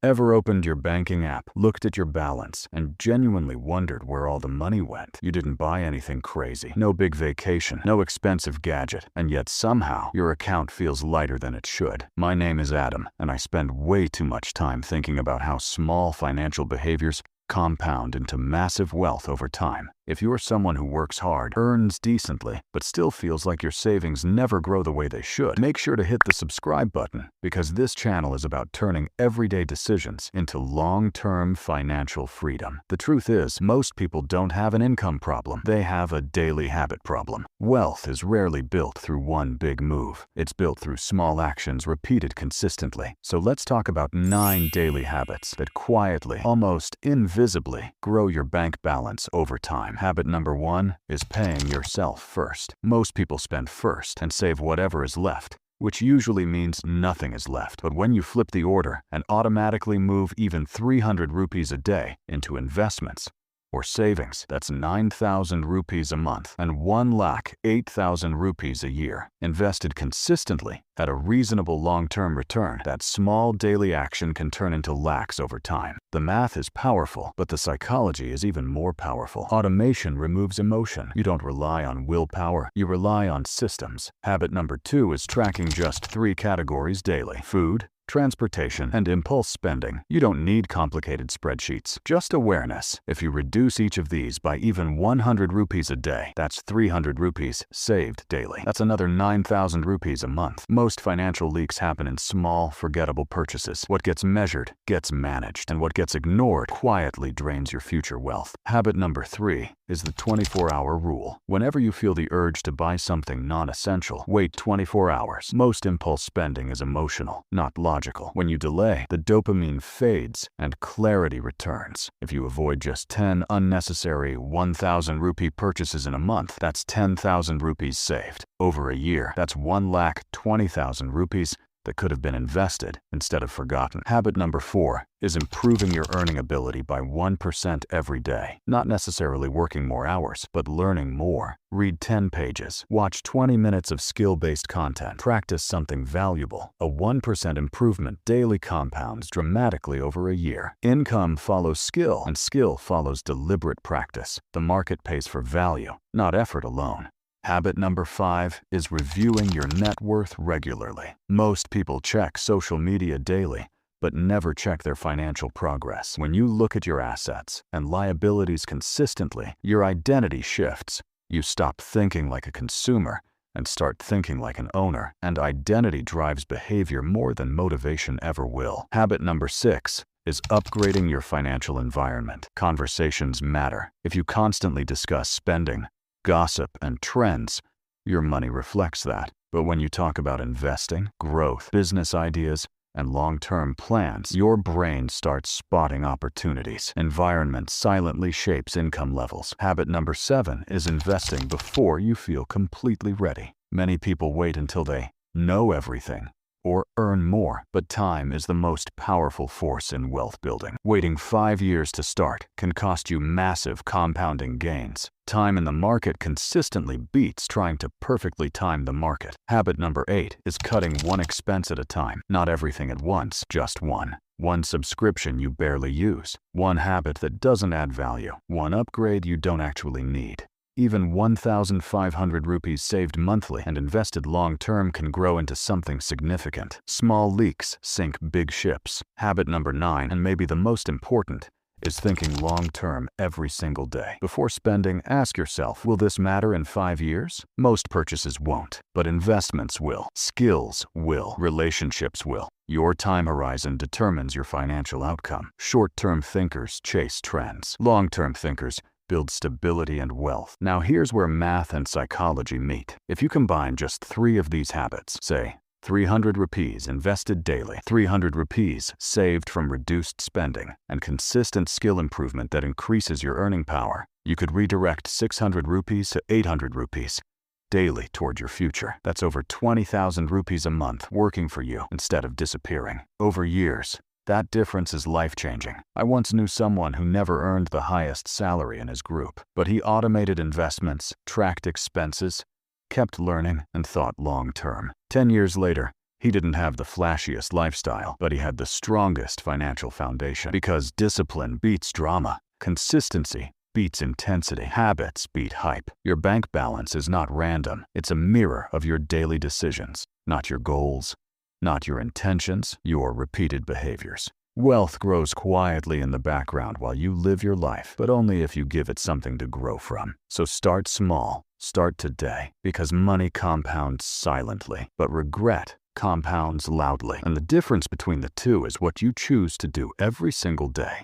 Ever opened your banking app, looked at your balance, and genuinely wondered where all the money went? You didn't buy anything crazy, no big vacation, no expensive gadget, and yet somehow your account feels lighter than it should. My name is Adam, and I spend way too much time thinking about how small financial behaviors compound into massive wealth over time. If you're someone who works hard, earns decently, but still feels like your savings never grow the way they should, make sure to hit the subscribe button, because this channel is about turning everyday decisions into long-term financial freedom. The truth is, most people don't have an income problem. They have a daily habit problem. Wealth is rarely built through one big move. It's built through small actions repeated consistently. So let's talk about 9 daily habits that quietly, almost invisibly, grow your bank balance over time. Habit number 1 is paying yourself first. Most people spend first and save whatever is left, which usually means nothing is left. But when you flip the order and automatically move even 300 rupees a day into investments or savings, that's 9,000 rupees a month and 1,08,000 rupees a year, invested consistently at a reasonable long-term return, that small daily action can turn into lakhs over time. The math is powerful, but the psychology is even more powerful. Automation removes emotion. You don't rely on willpower, you rely on systems. Habit number 2 is tracking just 3 categories daily: food, transportation, and impulse spending. You don't need complicated spreadsheets, just awareness. If you reduce each of these by even 100 rupees a day, that's 300 rupees saved daily. That's another 9,000 rupees a month. Most financial leaks happen in small, forgettable purchases. What gets measured gets managed, and what gets ignored quietly drains your future wealth. Habit number 3 is the 24-hour rule. Whenever you feel the urge to buy something non-essential, wait 24 hours. Most impulse spending is emotional, not logical. When you delay, the dopamine fades and clarity returns. If you avoid just 10 unnecessary 1,000 rupee purchases in a month, that's 10,000 rupees saved. Over a year, that's 1,20,000 rupees that could have been invested instead of forgotten. Habit number 4 is improving your earning ability by 1% every day. Not necessarily working more hours, but learning more. Read 10 pages, watch 20 minutes of skill-based content, practice something valuable. A 1% improvement daily compounds dramatically over a year. Income follows skill, and skill follows deliberate practice. The market pays for value, not effort alone. Habit number 5 is reviewing your net worth regularly. Most people check social media daily, but never check their financial progress. When you look at your assets and liabilities consistently, your identity shifts. You stop thinking like a consumer and start thinking like an owner, and identity drives behavior more than motivation ever will. Habit number 6 is upgrading your financial environment. Conversations matter. If you constantly discuss spending, gossip, and trends, your money reflects that. But when you talk about investing, growth, business ideas, and long-term plans, your brain starts spotting opportunities. Environment silently shapes income levels. Habit number 7 is investing before you feel completely ready. Many people wait until they know everything or earn more, but time is the most powerful force in wealth building. Waiting 5 years to start can cost you massive compounding gains. Time in the market consistently beats trying to perfectly time the market. Habit number 8 is cutting one expense at a time. Not everything at once, just one. One subscription you barely use. One habit that doesn't add value. One upgrade you don't actually need. Even 1,500 rupees saved monthly and invested long-term can grow into something significant. Small leaks sink big ships. Habit number 9, and maybe the most important, is thinking long-term every single day. Before spending, ask yourself, will this matter in 5 years? Most purchases won't, but investments will. Skills will. Relationships will. Your time horizon determines your financial outcome. Short-term thinkers chase trends. Long-term thinkers build stability and wealth. Now here's where math and psychology meet. If you combine just 3 of these habits, say 300 rupees invested daily, 300 rupees saved from reduced spending, and consistent skill improvement that increases your earning power, you could redirect 600 rupees to 800 rupees daily toward your future. That's over 20,000 rupees a month working for you instead of disappearing. Over years, that difference is life-changing. I once knew someone who never earned the highest salary in his group, but he automated investments, tracked expenses, kept learning, and thought long-term. 10 years later, He didn't have the flashiest lifestyle, but he had the strongest financial foundation. Because discipline beats drama. Consistency beats intensity. Habits beat hype. Your bank balance is not random. It's a mirror of your daily decisions, not your goals, not your intentions, your repeated behaviors. Wealth grows quietly in the background while you live your life, but only if you give it something to grow from. So start small. Start today, because money compounds silently, but regret compounds loudly. And the difference between the two is what you choose to do every single day.